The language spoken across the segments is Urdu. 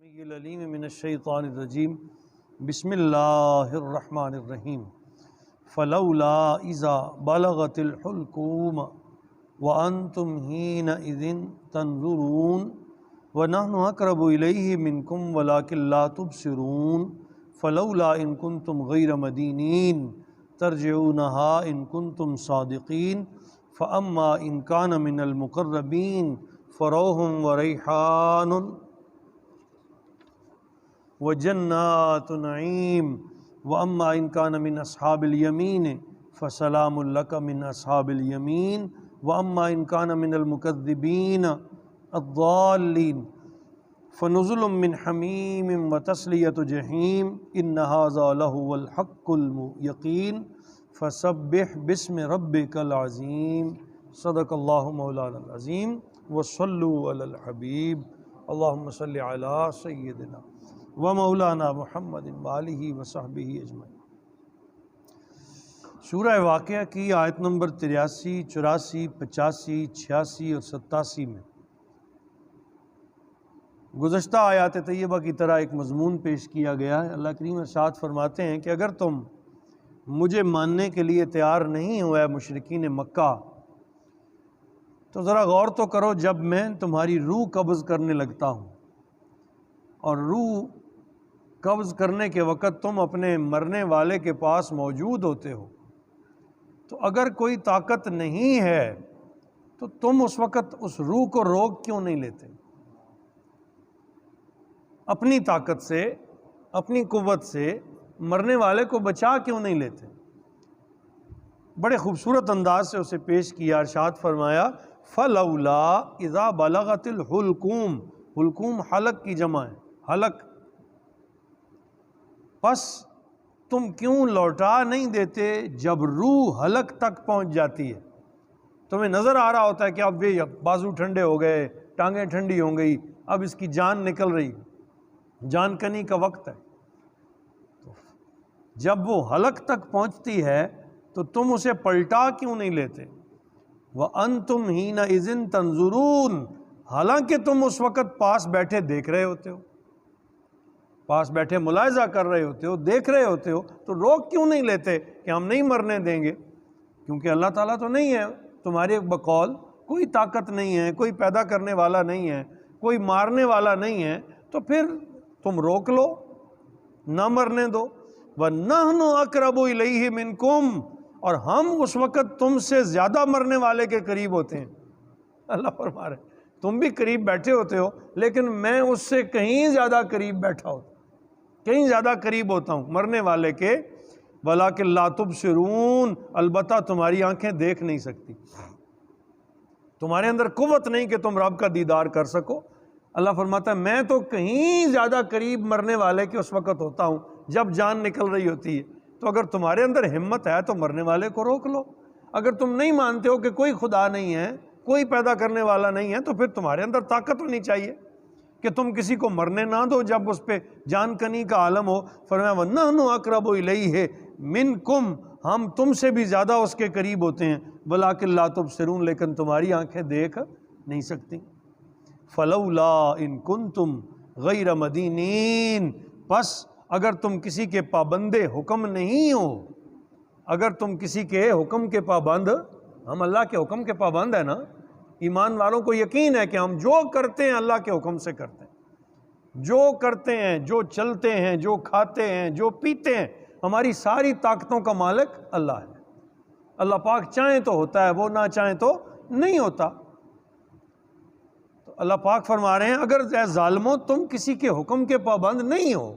العلیم من الشیطان الرجیم بسم اللہ الرحمن الرحیم فلولا اذا بلغت الحلقوم وانتم حینئذ تنظرون ونحن اقرب الیہ منکم ولکن لا تبصرون فلولا ان کنتم غیر مدینین ترجعونها ان کنتم صادقین فاما ان کان من المقربین فروح وریحان وجنات نعیم واما ان کان من اصحاب الیمین فسلام لک من اصحاب الیمین واما ان کان من المکذبین الضالین فنزل من حمیم وتسلیۃ جحیم ان ھذا لہو الحق الیقین فسبح باسم ربک العظیم صدق اللہ مولانا العظیم وصلوا علی الحبیب اللہم صل علی سیدنا ومولانا محمد وآلہ وصحبہ اجمعین۔ سورہ واقعہ کی آیت نمبر 83، 84، 85، 86 اور 87 میں گزشتہ آیات طیبہ کی طرح ایک مضمون پیش کیا گیا ہے۔ اللہ کریم ارشاد فرماتے ہیں کہ اگر تم مجھے ماننے کے لیے تیار نہیں ہوئے مشرکین مکہ تو ذرا غور تو کرو، جب میں تمہاری روح قبض کرنے لگتا ہوں اور روح قبض کرنے کے وقت تم اپنے مرنے والے کے پاس موجود ہوتے ہو، تو اگر کوئی طاقت نہیں ہے تو تم اس وقت اس روح کو روک کیوں نہیں لیتے؟ اپنی طاقت سے، اپنی قوت سے مرنے والے کو بچا کیوں نہیں لیتے؟ بڑے خوبصورت انداز سے اسے پیش کیا، ارشاد فرمایا فلولا اذا بلغت الحلقوم، حلقوم حلق کی جمع ہے، حلق، پس تم کیوں لوٹا نہیں دیتے جب روح حلق تک پہنچ جاتی ہے؟ تمہیں نظر آ رہا ہوتا ہے کہ اب یہ بازو ٹھنڈے ہو گئے، ٹانگیں ٹھنڈی ہو گئی، اب اس کی جان نکل رہی، جان کنی کا وقت ہے، تو جب وہ حلق تک پہنچتی ہے تو تم اسے پلٹا کیوں نہیں لیتے؟ وَأَنْتُمْ حِينَئِذٍ تَنْظُرُونَ، حالانکہ تم اس وقت پاس بیٹھے دیکھ رہے ہوتے ہو، پاس بیٹھے ملاحظہ کر رہے ہوتے ہو، دیکھ رہے ہوتے ہو، تو روک کیوں نہیں لیتے کہ ہم نہیں مرنے دیں گے؟ کیونکہ اللہ تعالیٰ تو نہیں ہے تمہارے بقول، کوئی طاقت نہیں ہے، کوئی پیدا کرنے والا نہیں ہے، کوئی مارنے والا نہیں ہے، تو پھر تم روک لو، نہ مرنے دو۔ وَنَحْنُ أَقْرَبُ إِلَيْهِ مِنْكُمْ، اور ہم اس وقت تم سے زیادہ مرنے والے کے قریب ہوتے ہیں۔ اللہ فرما رہے تم بھی قریب بیٹھے ہوتے ہو، لیکن میں اس سے کہیں زیادہ قریب بیٹھا ہوتا ہوں، کہیں زیادہ قریب ہوتا ہوں مرنے والے کے، وَلَٰكِن لَا تُبْصِرُونَ، البتہ تمہاری آنکھیں دیکھ نہیں سکتی، تمہارے اندر قوت نہیں کہ تم رب کا دیدار کر سکو۔ اللہ فرماتا ہے میں تو کہیں زیادہ قریب مرنے والے کے اس وقت ہوتا ہوں جب جان نکل رہی ہوتی ہے، تو اگر تمہارے اندر ہمت ہے تو مرنے والے کو روک لو۔ اگر تم نہیں مانتے ہو کہ کوئی خدا نہیں ہے، کوئی پیدا کرنے والا نہیں ہے، تو پھر تمہارے اندر طاقت ہونی چاہیے کہ تم کسی کو مرنے نہ دو جب اس پہ جان کنی کا عالم ہو۔ فرمایا وَنَحْنُ أَقْرَبُ إِلَيْهِ مِنْكُمْ، ہم تم سے بھی زیادہ اس کے قریب ہوتے ہیں، وَلَٰكِن لَا تُبْصِرُونَ، لیکن تمہاری آنکھیں دیکھ نہیں سکتی۔ فَلَوْلَا إِن كُنْتُمْ غَيْرَ مَدِينِينَ، پس اگر تم کسی کے پابند حکم نہیں ہو، اگر تم کسی کے حکم کے پابند، ہم اللہ کے حکم کے پابند ہیں نا، ایمان والوں کو یقین ہے کہ ہم جو کرتے ہیں اللہ کے حکم سے کرتے ہیں، جو کرتے ہیں، جو چلتے ہیں، جو کھاتے ہیں، جو پیتے ہیں، ہماری ساری طاقتوں کا مالک اللہ ہے۔ اللہ پاک چاہیں تو ہوتا ہے، وہ نہ چاہیں تو نہیں ہوتا۔ تو اللہ پاک فرما رہے ہیں اگر اے ظالموں تم کسی کے حکم کے پابند نہیں ہو،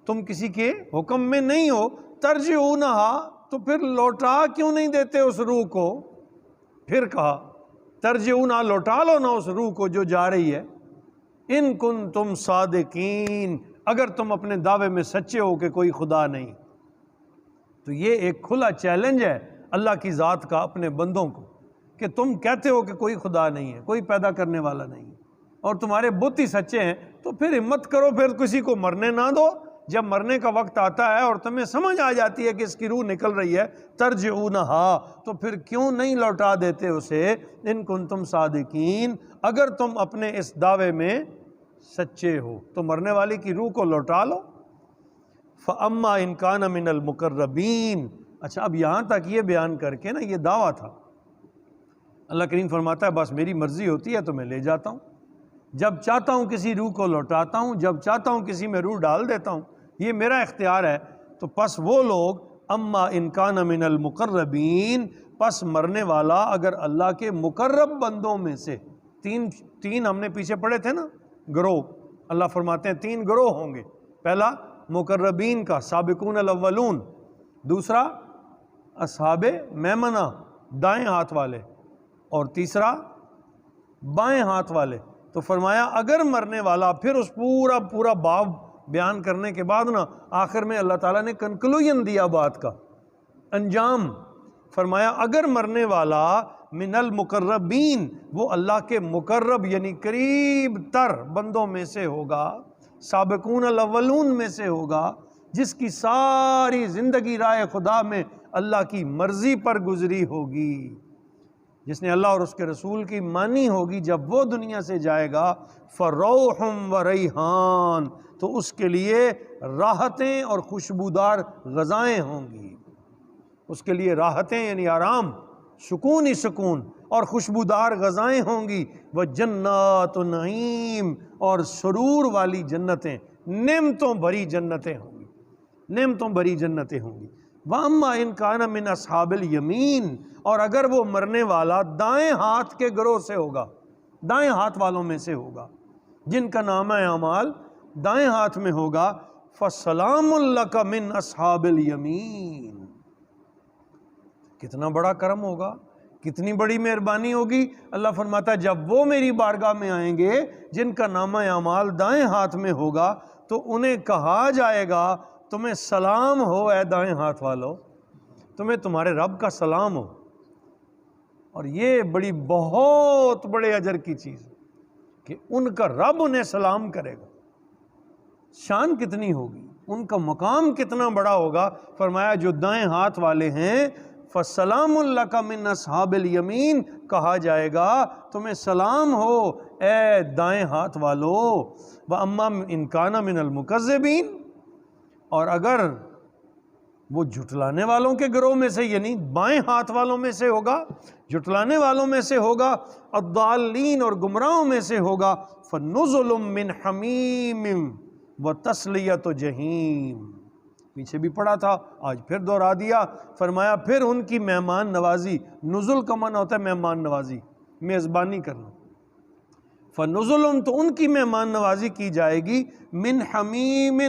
تم کسی کے حکم میں نہیں ہو، ترجعونہا، تو پھر لوٹا کیوں نہیں دیتے اس روح کو؟ پھر کہا ترجعونہا، لوٹا لو نا اس روح کو جو جا رہی ہے، ان کنتم صادقین، اگر تم اپنے دعوے میں سچے ہو کہ کوئی خدا نہیں۔ تو یہ ایک کھلا چیلنج ہے اللہ کی ذات کا اپنے بندوں کو کہ تم کہتے ہو کہ کوئی خدا نہیں ہے، کوئی پیدا کرنے والا نہیں ہے، اور تمہارے بت ہی سچے ہیں، تو پھر ہمت کرو، پھر کسی کو مرنے نہ دو۔ جب مرنے کا وقت آتا ہے اور تمہیں سمجھ آ جاتی ہے کہ اس کی روح نکل رہی ہے، ترجعونہا، تو پھر کیوں نہیں لوٹا دیتے اسے؟ ان کنتم صادقین، اگر تم اپنے اس دعوے میں سچے ہو تو مرنے والی کی روح کو لوٹا لو۔ فَأَمَّا إِن كَانَ مِنَ الْمُقَرَّبِينَ۔ اچھا اب یہاں تک یہ بیان کر کے نا یہ دعویٰ تھا، اللہ کریم فرماتا ہے بس میری مرضی ہوتی ہے تو میں لے جاتا ہوں، جب چاہتا ہوں کسی روح کو لوٹاتا ہوں، جب چاہتا ہوں کسی میں روح ڈال دیتا ہوں، یہ میرا اختیار ہے۔ تو پس وہ لوگ اما ان کان من المقربین، پس مرنے والا اگر اللہ کے مقرب بندوں میں سے، تین ہم نے پیچھے پڑھے تھے نا گروہ، اللہ فرماتے ہیں 3 گروہ ہوں گے، پہلا مقربین کا سابقون الاولون، دوسرا اصحاب میمنہ دائیں ہاتھ والے، اور تیسرا بائیں ہاتھ والے۔ تو فرمایا اگر مرنے والا، پھر اس پورا باب بیان کرنے کے بعد نا آخر میں اللہ تعالیٰ نے کنکلوژن دیا بات کا، انجام فرمایا اگر مرنے والا من المقربین، وہ اللہ کے مقرب یعنی قریب تر بندوں میں سے ہوگا، سابقون الاولون میں سے ہوگا، جس کی ساری زندگی راہ خدا میں اللہ کی مرضی پر گزری ہوگی، جس نے اللہ اور اس کے رسول کی مانی ہوگی، جب وہ دنیا سے جائے گا فروح و ریحان، تو اس کے لیے راحتیں اور خوشبودار غذائیں ہوں گی، اس کے لیے راحتیں یعنی آرام، سکون ہی سکون، اور خوشبودار غذائیں ہوں گی، وہ جنات نعیم، اور سرور والی جنتیں، نعمتوں بھری جنتیں ہوں گی، نعمتوں بھری جنتیں ہوں گی۔ وَأَمَّا إِن كَانَ مِنْ أَصْحَابِ الْيَمِينَ، اور اگر وہ مرنے والا دائیں ہاتھ کے گروہ سے ہوگا، دائیں ہاتھ والوں میں سے ہوگا، جن کا نامہ اعمال دائیں ہاتھ میں ہوگا، فَسَلَامٌ لَكَ مِنْ أَصْحَابِ الْيَمِينَ، کتنا بڑا کرم ہوگا، کتنی بڑی مہربانی ہوگی۔ اللہ فرماتا ہے جب وہ میری بارگاہ میں آئیں گے جن کا نامہ اعمال دائیں ہاتھ میں ہوگا، تو انہیں کہا جائے گا تمہیں سلام ہو اے دائیں ہاتھ والو، تمہیں تمہارے رب کا سلام ہو۔ اور یہ بہت بڑے اجر کی چیز ہے کہ ان کا رب انہیں سلام کرے گا، شان کتنی ہوگی، ان کا مقام کتنا بڑا ہوگا۔ فرمایا جو دائیں ہاتھ والے ہیں فَسَلَامٌ لَكَ مِنْ أَصْحَابِ الْيَمِينَ، کہا جائے گا تمہیں سلام ہو اے دائیں ہاتھ والو۔ وَأَمَّا إِن كَانَ مِنَ الْمُكَذِّبِينَ، اور اگر وہ جھٹلانے والوں کے گروہ میں سے یعنی بائیں ہاتھ والوں میں سے ہوگا، جھٹلانے والوں میں سے ہوگا، الضالین اور گمراہوں میں سے ہوگا، فَنُزُلٌ مِّنْ حَمِيمٍ وَتَصْلِيَةُ جَحِيمٍ، پیچھے بھی پڑھا تھا آج پھر دہرا دیا۔ فرمایا پھر ان کی مہمان نوازی، نزل کا معنی ہوتا ہے مہمان نوازی، میزبانی کرنا، فَنُزُلٌ تو ان کی مہمان نوازی کی جائے گی، من حمیم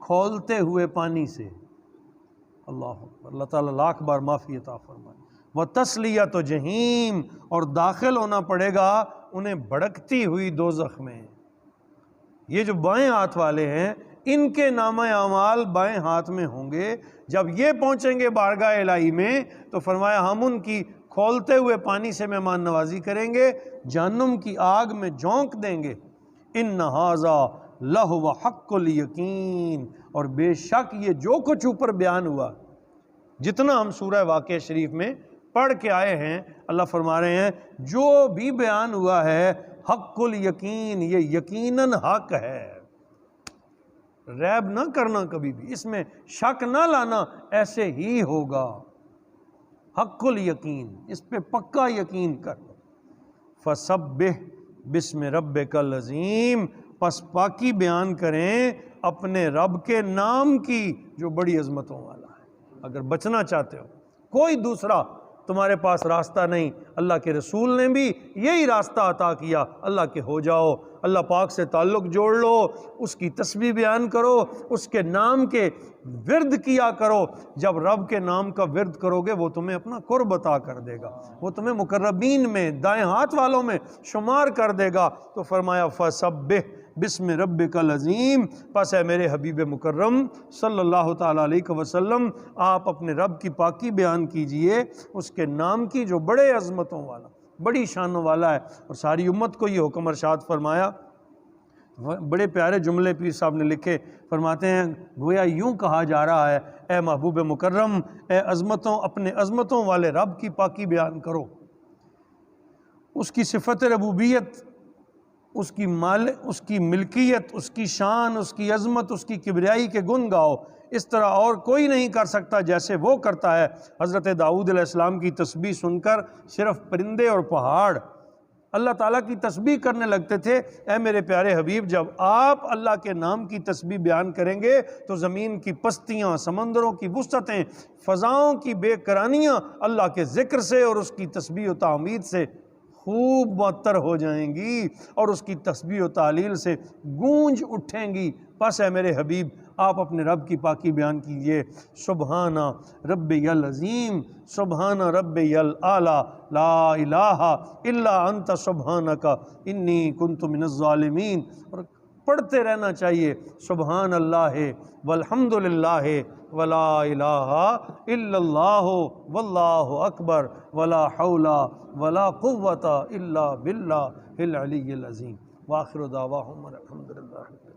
کھولتے ہوئے پانی سے، اللہ اکبر، اللہ تعالیٰ لاکھ بار معافی عطا فرمائے۔ وَتَصْلِيَةُ جَحِيمٍ، اور داخل ہونا پڑے گا انہیں بھڑکتی ہوئی دوزخ میں۔ یہ جو بائیں ہاتھ والے ہیں ان کے نامہ اعمال بائیں ہاتھ میں ہوں گے، جب یہ پہنچیں گے بارگاہ الہی میں تو فرمایا ہم ان کی کھولتے ہوئے پانی سے مہمان نوازی کریں گے، جہنم کی آگ میں جھونک دیں گے۔ اِنَّ هَٰذَا لَهُوَ حَقُّ الْيَقِينِ، اور بے شک یہ جو کچھ اوپر بیان ہوا، جتنا ہم سورہ واقعہ شریف میں پڑھ کے آئے ہیں، اللہ فرما رہے ہیں جو بھی بیان ہوا ہے حق الیقین، یہ یقیناً حق ہے، ریب نہ کرنا کبھی بھی، اس میں شک نہ لانا، ایسے ہی ہوگا، حق الیقین، اس پہ پکا یقین کر لو۔ فَسَبِّحْ بِسْمِ رَبِّكَ الْعَظِيمِ، پس پاکی بیان کریں اپنے رب کے نام کی جو بڑی عظمتوں والا ہے۔ اگر بچنا چاہتے ہو، کوئی دوسرا تمہارے پاس راستہ نہیں، اللہ کے رسول نے بھی یہی راستہ عطا کیا، اللہ کے ہو جاؤ، اللہ پاک سے تعلق جوڑ لو، اس کی تسبیح بیان کرو، اس کے نام کے ورد کیا کرو۔ جب رب کے نام کا ورد کرو گے وہ تمہیں اپنا قرب عطا کر دے گا، وہ تمہیں مقربین میں، دائیں ہاتھ والوں میں شمار کر دے گا۔ تو فرمایا فَسَبِّحْ بسم ربک العظیم، پس اے میرے حبیب مکرم صلی اللہ تعالیٰ علیہ وسلم آپ اپنے رب کی پاکی بیان کیجئے، اس کے نام کی جو بڑے عظمتوں والا، بڑی شانوں والا ہے۔ اور ساری امت کو یہ حکم ارشاد فرمایا، بڑے پیارے جملے پیر صاحب نے لکھے، فرماتے ہیں گویا یوں کہا جا رہا ہے اے محبوب مکرم، اے عظمتوں، اپنے عظمتوں والے رب کی پاکی بیان کرو، اس کی صفت ربوبیت اس کی ملکیت، اس کی شان، اس کی عظمت، اس کی کبریائی کے گن گاؤ، اس طرح اور کوئی نہیں کر سکتا جیسے وہ کرتا ہے۔ حضرت داؤد علیہ السلام کی تسبیح سن کر صرف پرندے اور پہاڑ اللہ تعالیٰ کی تسبیح کرنے لگتے تھے۔ اے میرے پیارے حبیب، جب آپ اللہ کے نام کی تسبیح بیان کریں گے تو زمین کی پستیاں، سمندروں کی وسعتیں، فضاؤں کی بے کرانیاں اللہ کے ذکر سے اور اس کی تسبیح و تحمید سے خوب معطر ہو جائیں گی اور اس کی تسبیح و تعلیل سے گونج اٹھیں گی۔ پس اے میرے حبیب، آپ اپنے رب کی پاکی بیان کیجئے۔ سبحان ربی العظیم، سبحان ربی الاعلی، لا الہ الا انت سبحانک انی کنت من الظالمین۔ اور پڑھتے رہنا چاہیے سبحان اللہ والحمد للہ ولا الہ الا اللہ واللہ اکبر ولا حول ولا قوة الا باللہ العلی العظیم۔ وآخر دعواہم الحمد للہ۔